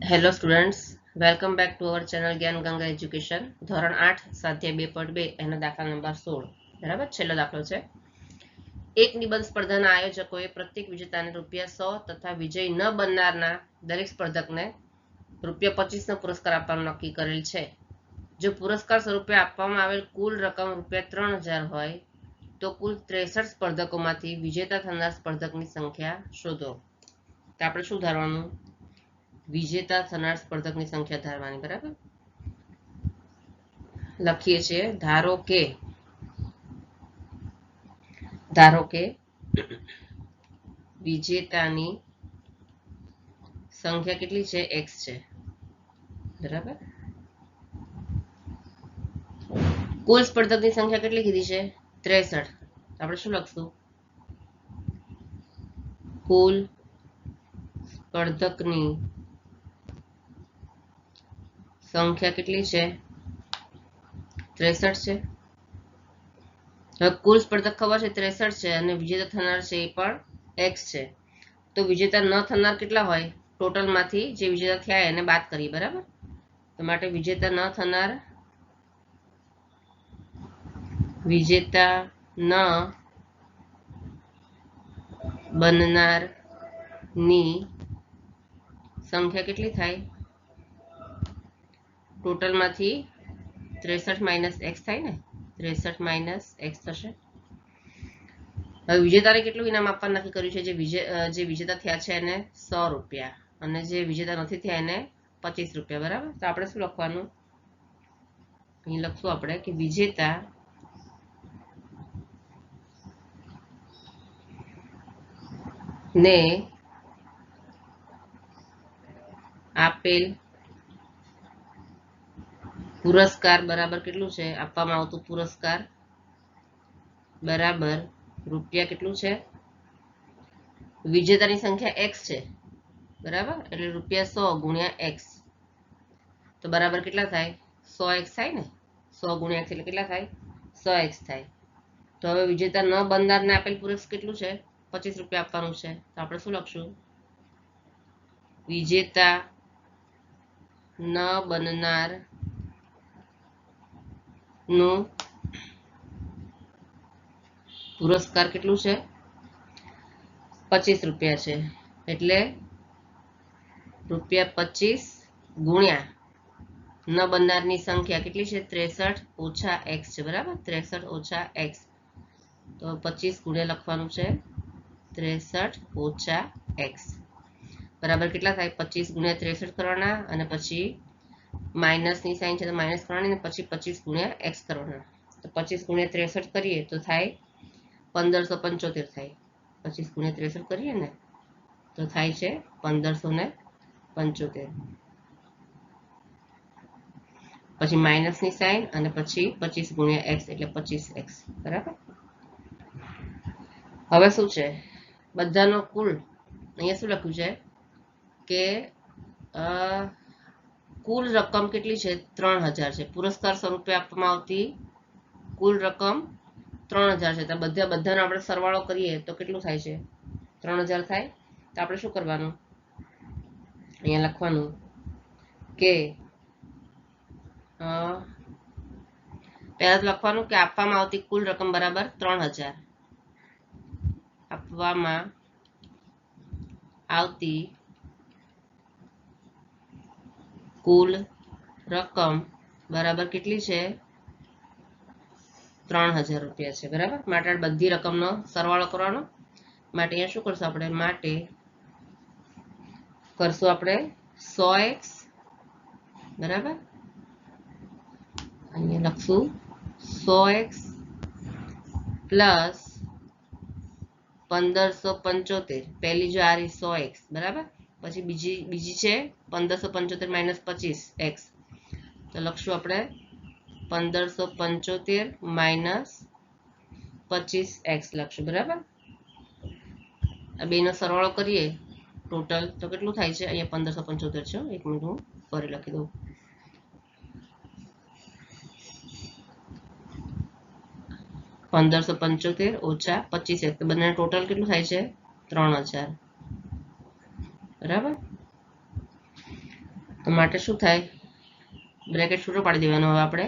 Hello students, welcome back to our channel જ્ઞાન Ganga education. ધોરણ 8 સ્વાધ્યાય 2.2 એનો દાખલા નંબર 16 બરાબર. છેલ્લો દાખલો છે. એક નિબંધ સ્પર્ધાના આયોજકોએ પ્રત્યેક વિજેતાને ₹100 તથા વિજય ન બનનારના દરેક સ્પર્ધકને ₹25નો પુરસ્કાર આપવાનું નક્કી કરેલ છે. જો પુરસ્કાર સ્વરૂપે આપવામાં આવેલ કુલ રકમ ₹3000 હોય તો કુલ 63 સ્પર્ધકોમાંથી વિજેતા થનાર સ્પર્ધકની સંખ્યા શોધો. તો આપણે શું ધારવાનું? વિજેતા થનાર સ્પર્ધકની સંખ્યા ધારવાની. બરાબર, લખીએ છીએ. ધારો કે વિજેતાની સંખ્યા કેટલી છે? x છે. બરાબર, કુલ સ્પર્ધકની સંખ્યા કેટલી કીધી છે? 63. આપણે શું લખશું? કુલ સ્પર્ધકની સંખ્યા કેટલી છે? 63 છે. હવે કુલ સ્પર્ધક ખબર છે 63 છે અને વિજેતા થનાર છે એ પણ x છે. તો વિજેતા ન થનાર કેટલા હોય? ટોટલ માંથી જે વિજેતા થયા એને બાદ કરીએ. બરાબર, તો માટે વિજેતા ન બનનાર ની સંખ્યા કેટલી થાય? ટોટલ માંથી 63 - x થાય ને, 63 - x થશે. હવે વિજેતાને કેટલું ઇનામ આપવાનું નક્કી કર્યું છે? જે વિજેતા થયા છે એને ₹100 અને જે વિજેતા નથી થયા એને ₹25. બરાબર, તો આપણે શું લખવાનું? અહીં લખશું આપણે કે વિજેતા ને આપેલ પુરસ્કાર બરાબર કેટલું છે? આપવામાં આવતું પુરસ્કાર બરાબર રૂપિયા કેટલું છે? વિજેતાની સંખ્યા x છે. બરાબર, એટલે ₹100 ગુણ્યા x તો બરાબર કેટલા થાય? 100x થાય ને. 100 ગુણ્યા x એટલે કેટલા થાય? 100x થાય. તો હવે વિજેતા ન બનનારને આપેલ પુરસ્કાર કેટલું છે? ₹25 આપવાનું છે. તો આપણે શું લખશું? વિજેતા ન બનનાર નું પુરસ્કાર કેટલું છે? ₹25 છે. એટલે ₹25 ગુણ્યા ન બનનારની સંખ્યા કેટલી છે? 63 - x છે. બરાબર, 63 - x. તો 25 ગુણ્યા લખવાનું છે 63 - x બરાબર કેટલા થાય? 25 ગુણ્યા 63 કરવાના અને પછી માઇનસની સાઇન છે તો માઇનસ કરવાની અને પછી 25 ગુણ્યા x કરવાના. તો 25 ગુણ્યા 63 કરીએ તો થાય 1575 થાય. 25 ગુણ્યા 63 કરીએ ને તો થાય છે 1575. પછી માઇનસની સાઇન અને પછી 25 ગુણ્યા x એટલે 25x. બરાબર, હવે શું છે? બધાનો કુલ અહીંયા શું લખ્યું છે કે કુલ રકમ કેટલી છે? 3000 છે. પુરસ્કાર સ્વરૂપે આપવામાં આવતી કુલ રકમ 3000 છે. તો બધાનો આપણે સરવાળો કરીએ તો કેટલું થાય છે? 3000 થાય. તો આપણે શું કરવાનું? અહીંયા લખવાનું કે પહેલા લખવાનું કે આપવામાં આવતી કુલ રકમ બરાબર 3000. આપવામાં આવતી કુલ રકમ બરાબર કેટલી છે? ₹3000 છે. બરાબર, માટે બધી રકમનો સરવાળો કરવાનો. માટે અહીંયા શું કરશું આપણે? માટે કરશું આપણે 100x. બરાબર, અહીંયા લખશું 100x પ્લસ 1575. પહેલી જો આ રહી 100x. બરાબર, પછી બીજી છે 1575 - 25x. તો લખશું આપણે 1575 - 25x લખશું. બરાબર, આ બેનો સરવાળો કરીએ ટોટલ તો કેટલું થાય છે? અહીંયા 1575 છે. એક મિનિટ હું ફરી લખી દઉં. 1575 ઓછા 25x તો બંને ટોટલ કેટલું થાય છે? 3000. બરાબર, તો માટે શું થાય, બ્રેકેટ છૂટો પાડી દેવાનો. હવે આપણે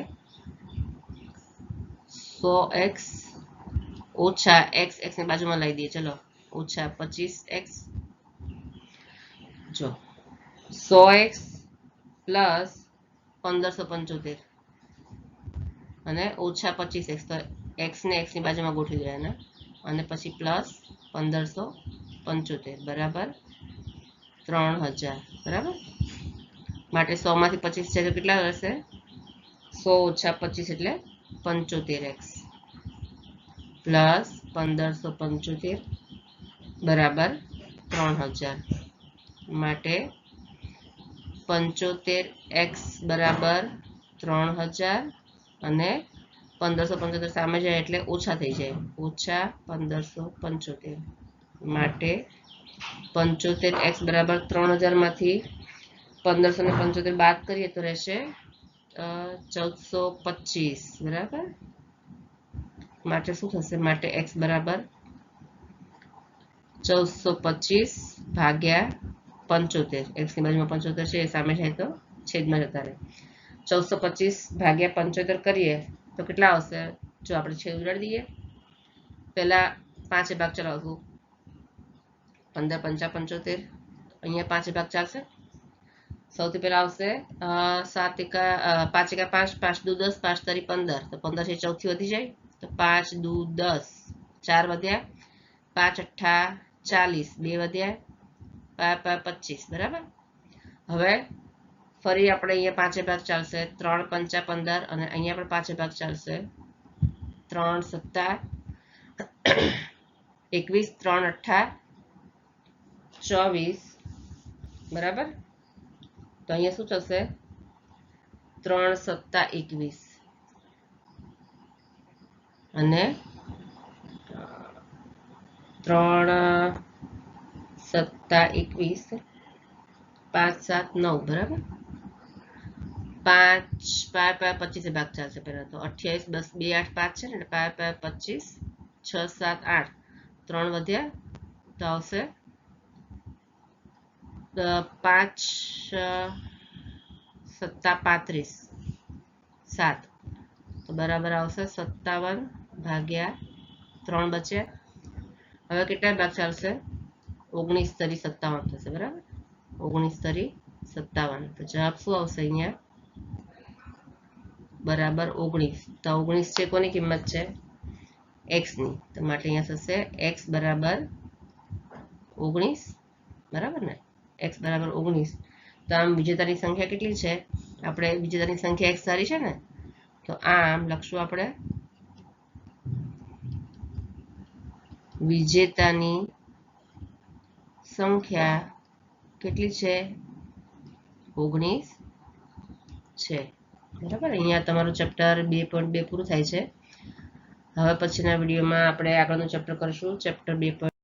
100x ઓછા x ની બાજુમાં લઈ દઈએ. ચલો ઓછા 25x, જો 100x પ્લસ 1575 અને ઓછા 25x, તો x ને x ની બાજુમાં ગોઠવી દેવાના અને પછી પ્લસ 1575 બરાબર 3000 બરાબર. માટે 100 માંથી 25 છે તો કેટલા રહેશે, 100 ઓછા 25 એટલે 75x પ્લસ 1575 બરાબર 3000. માટે 75x બરાબર 3000 અને 1575 સામે જાય એટલે ઓછા થઈ જાય, ઓછા 1575. માટે 75x બરાબર 3000 માંથી 1575 બાદ કરીએ તો રહેશે 1425 બરાબર. માટે શું થશે, માટે x બરાબર 1425 ભાગ્યા 75, x ની બાજુમાં 75 છે એ સામે જાય તો છેદમાં જતા રહે. 1425 ભાગ્યા 75 કરીએ તો કેટલા આવશે, જો આપણે છેદ ઉડાડી દઈએ, પહેલા 5 ભાગ ચલાવશું, 15 પંચા 75, અહીંયા 5 ભાગ ચાલશે. સૌથી પહેલા આવશે 5 એકા 5, 5 દુ 10, 5 તરી 15, તો 15 છે 14 થી વધી જાય તો 5 દુ 10, 4 વધ્યા, 5 અઠ્ઠા 40, 2 વધ્યા, 5 25 બરાબર. હવે ફરી આપણે અહીંયા 5 ભાગ ચાલશે, 3 પંચા 15 અને અહીંયા પણ 5 ભાગ ચાલશે, 3 સત્તા 21, 3 અઠ્ઠા 24 બરાબર. તો અહીંયા શું થશે, 3 સત્તા 21 અને 3 સત્તા 21, 5 7 9 બરાબર. 5 25 ભાગ ચાલશે પહેલા તો, 28 10 2 8 5 છે ને, 5 25, 6 7 8, 3 વધ્યા તો આવશે 5 સત્તા 35, 7 તો બરાબર આવશે 57 ભાગ્યા 3 બચ્યા. હવે કેટલા ભાગ ચાલશે, 19 તરી 57 થશે બરાબર, 19 તરી 57. તો જવાબ શું આવશે અહીંયા, બરાબર 19. તો 19 છે કોની કિંમત છે, x ની, તો માટે અહીંયા થશે x બરાબર 19 બરાબર ને, x બરાબર 19. તો આમ વિજેતાની સંખ્યા કેટલી છે, આપણે વિજેતાની સંખ્યા x સારી છે ને, તો આમ લખશું આપણે વિજેતાની સંખ્યા કેટલી છે, 19 છે બરાબર. અહીંયા તમારું ચેપ્ટર 2.2 પૂરું થાય છે. હવે પછીના વિડીયોમાં આપણે આગળનું ચેપ્ટર કરીશું, ચેપ્ટર 2.